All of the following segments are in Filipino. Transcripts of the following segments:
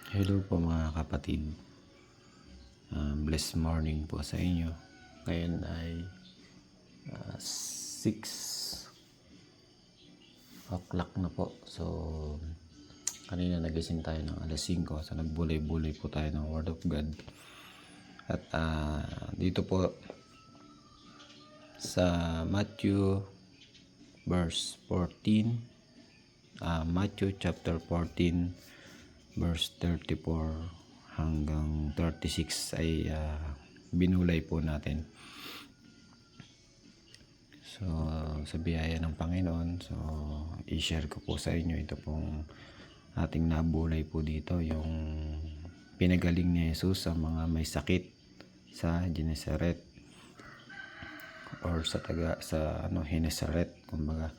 Hello po mga kapatid. Blessed morning po sa inyo. Ngayon ay 6 o'clock na po. So, kanina nagising tayo ng alas 5. So, nagbulay-bulay po tayo ng Word of God. At dito po sa Matthew verse 14, Matthew chapter 14 verse 34 hanggang 36 ay binulay po natin. So, sa biyaya ng Panginoon, so i-share ko po sa inyo ito pong ating nabulay po dito, yung pinagaling ni Jesus sa mga may sakit sa Genesaret or sa Genesaret kumbaga.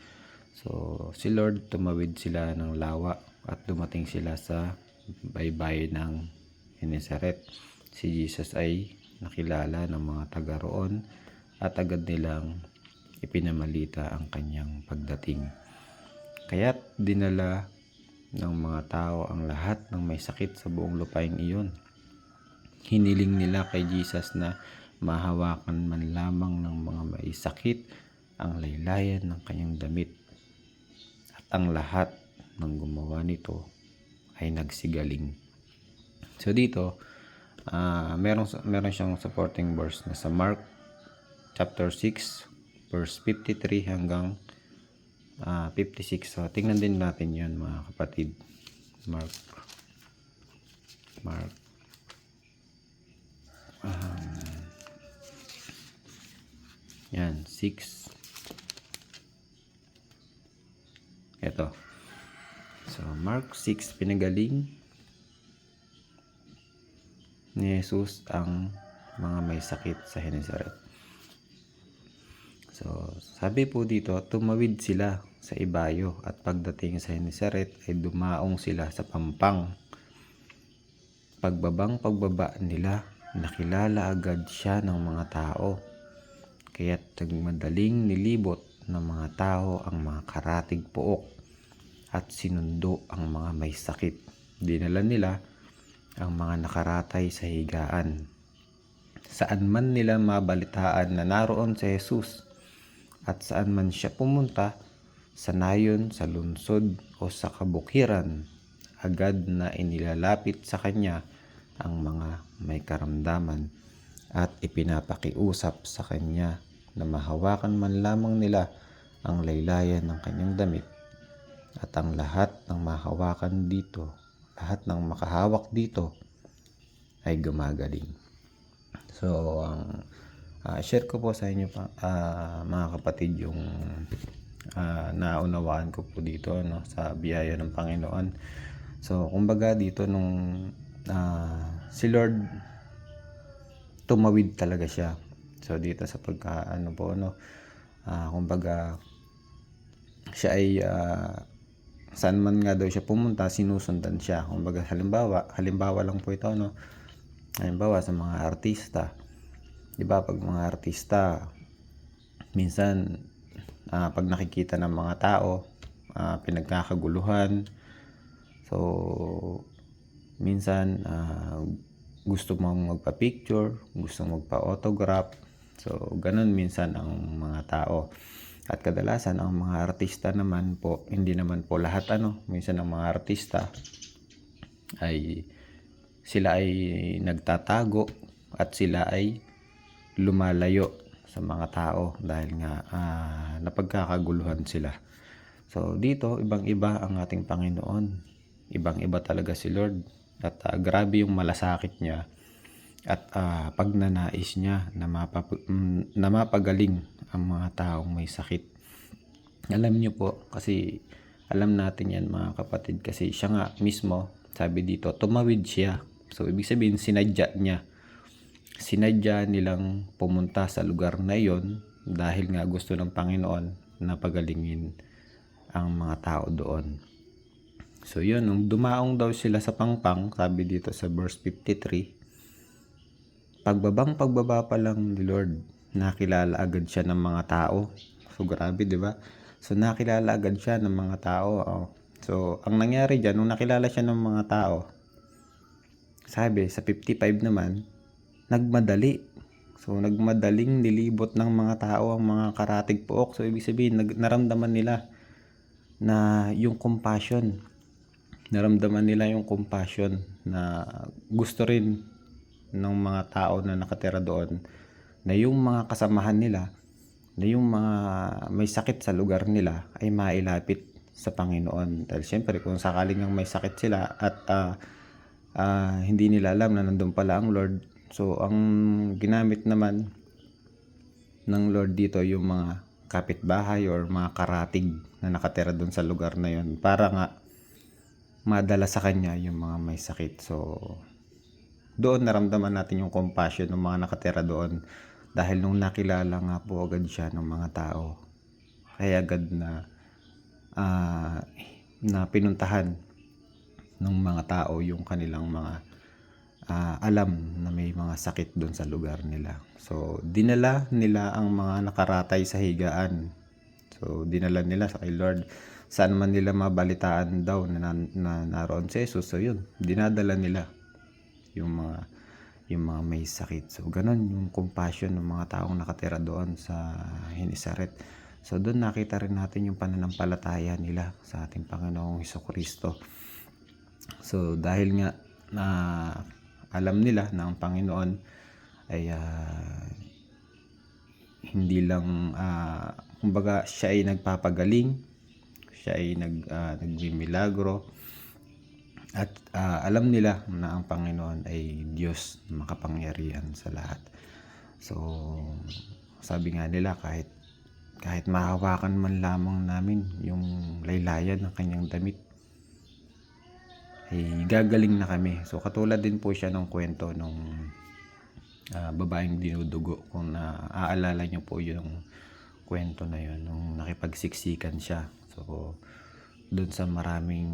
So, si Lord tumawid sila ng lawa at dumating sila sa baybay ng Genesaret. Si Jesus ay nakilala ng mga taga roon at agad nilang ipinamalita ang kanyang pagdating. Kaya't dinala ng mga tao ang lahat ng may sakit sa buong lupaing iyon. Hiniling nila kay Jesus na mahawakan man lamang ng mga may sakit ang laylayan ng kanyang damit. At ang lahat ng gumawa nito ay nagsigaling. So dito, meron siyang supporting verse na sa Mark chapter 6 verse 53 hanggang 56. So tingnan din natin 'yon mga kapatid. Mark yan 6. Ito. So Mark 6, pinagaling ni Jesus ang mga may sakit sa Genesaret. So, sabi po dito, tumawid sila sa ibayo at pagdating sa Genesaret ay dumaong sila sa pampang. Pagbaba nila, nakilala agad siya ng mga tao. Kaya't nagmadaling nilibot ng mga tao ang mga karatig pook at sinundo ang mga may sakit. Dinala nila ang mga nakaratay sa higaan. Saan man nila mabalitaan na naroon si Jesus at saan man siya pumunta, sa nayon, sa lungsod o sa kabukiran, agad na inilalapit sa kanya ang mga may karamdaman at ipinapakiusap sa kanya na mahawakan man lamang nila ang laylayan ng kanyang damit. At ang lahat ng mahawakan dito, lahat ng makahawak dito ay gumagaling. So, share ko po sa inyo mga kapatid yung naunawaan ko po dito sa biyaya ng Panginoon. So, kumbaga dito nung si Lord tumawid talaga siya. So, dito sa kumbaga siya ay saan man nga daw siya pumunta, sinusundan siya. Kumbaga halimbawa lang po ito, halimbawa sa mga artista. 'Di ba pag mga artista minsan pag nakikita ng mga tao pinagkakaguluhan. So minsan gusto mong magpa-picture, gusto mong magpa-autograph. So ganun minsan ang mga tao. At kadalasan ang mga artista naman po, hindi naman po lahat minsan ang mga artista ay sila ay nagtatago at sila ay lumalayo sa mga tao dahil nga napagkakaguluhan sila. So dito ibang-iba ang ating Panginoon. Ibang-iba talaga si Lord at grabe yung malasakit niya at pagnanais niya na mapagaling ang mga taong may sakit. Alam niyo po, kasi alam natin yan mga kapatid, kasi siya nga mismo, sabi dito, tumawid siya. So ibig sabihin sinadya nilang pumunta sa lugar na iyon dahil nga gusto ng Panginoon na pagalingin ang mga tao doon. So yun, nung dumaong daw sila sa pangpang, sabi dito sa verse 53, pagbaba pa lang ni Lord, nakilala agad siya ng mga tao. So grabe, di ba? So nakilala agad siya ng mga tao. So ang nangyari dyan, nung nakilala siya ng mga tao, sabi sa 55 naman, nagmadali. So nagmadaling nilibot ng mga tao ang mga karatig pook. So ibig sabihin naramdaman nila na yung compassion. Naramdaman nila yung compassion na gusto rin ng mga tao na nakatira doon na yung mga kasamahan nila, na yung mga may sakit sa lugar nila ay mailapit sa Panginoon. Dahil siyempre kung sakaling may sakit sila at hindi nila alam na nandun pala ang Lord, so ang ginamit naman ng Lord dito yung mga kapitbahay or mga karatig na nakatira doon sa lugar na yun para nga madala sa kanya yung mga may sakit. So doon naramdaman natin yung compassion ng mga nakatira doon dahil nung nakilala nga po agad siya ng mga tao ay agad na pinuntahan ng mga tao yung kanilang mga alam na may mga sakit doon sa lugar nila. So dinala nila ang mga nakaratay sa higaan. So dinala nila sa kay Lord. Saan man nila mabalitaan daw na naroon si Jesus. So yun, dinadala nila yung mga may sakit. So ganun yung compassion ng mga taong nakatira doon sa Genesaret. So doon nakita rin natin yung pananampalataya nila sa ating Panginoong Hesukristo. So dahil nga na alam nila na ang Panginoon ay hindi lang kumbaga siya ay nagpapagaling, siya ay nagmimilagro, at alam nila na ang Panginoon ay Diyos na makapangyarihan sa lahat. So sabi nga nila kahit mahawakan man lamang namin yung laylayan ng kanyang damit ay gagaling na kami. So katulad din po siya ng kwento nung babaeng dinudugo. Kung naaalala niyo po yung kwento na yun, nung nakipagsiksikan siya. So doon sa maraming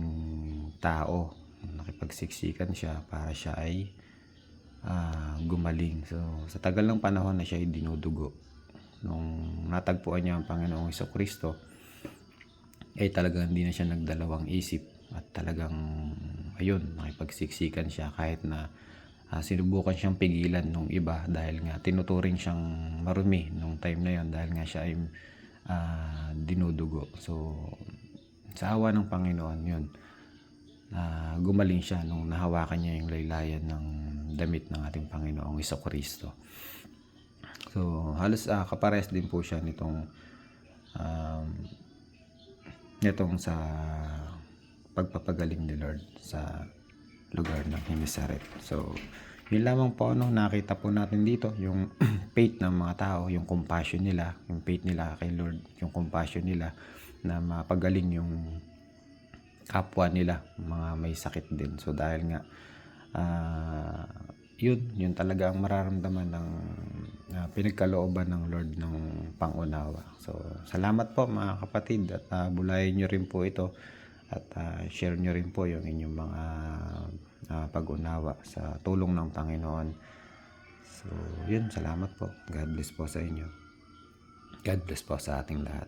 tao, nakipagsiksikan siya para siya ay gumaling. So sa tagal ng panahon na siya ay dinudugo, nung natagpuan niya ang Panginoong Hesukristo, ay talagang hindi na siya nagdalawang isip at talagang ayun, nakipagsiksikan siya kahit na sinubukan siyang pigilan nung iba dahil nga tinuturing siyang marumi nung time na yon dahil nga siya ay dinudugo. So sa awa ng Panginoon yun, gumaling siya nung nahawakan niya yung laylayan ng damit ng ating Panginoong Hesukristo. So halos kapares din po siya nitong sa pagpapagaling ni Lord sa lugar ng Genesaret. So yun lamang po nakita po natin dito yung faith ng mga tao, yung compassion nila, yung faith nila kay Lord, yung compassion nila na mapagaling yung kapwa nila, mga may sakit din. So dahil nga yun talaga ang mararamdaman ng pinagkalooban ng Lord ng pangunawa. So salamat po mga kapatid, at bulayin nyo rin po ito at share nyo rin po yung inyong mga pag-unawa sa tulong ng Panginoon. So yun, salamat po. God bless po sa inyo. God bless po sa ating lahat.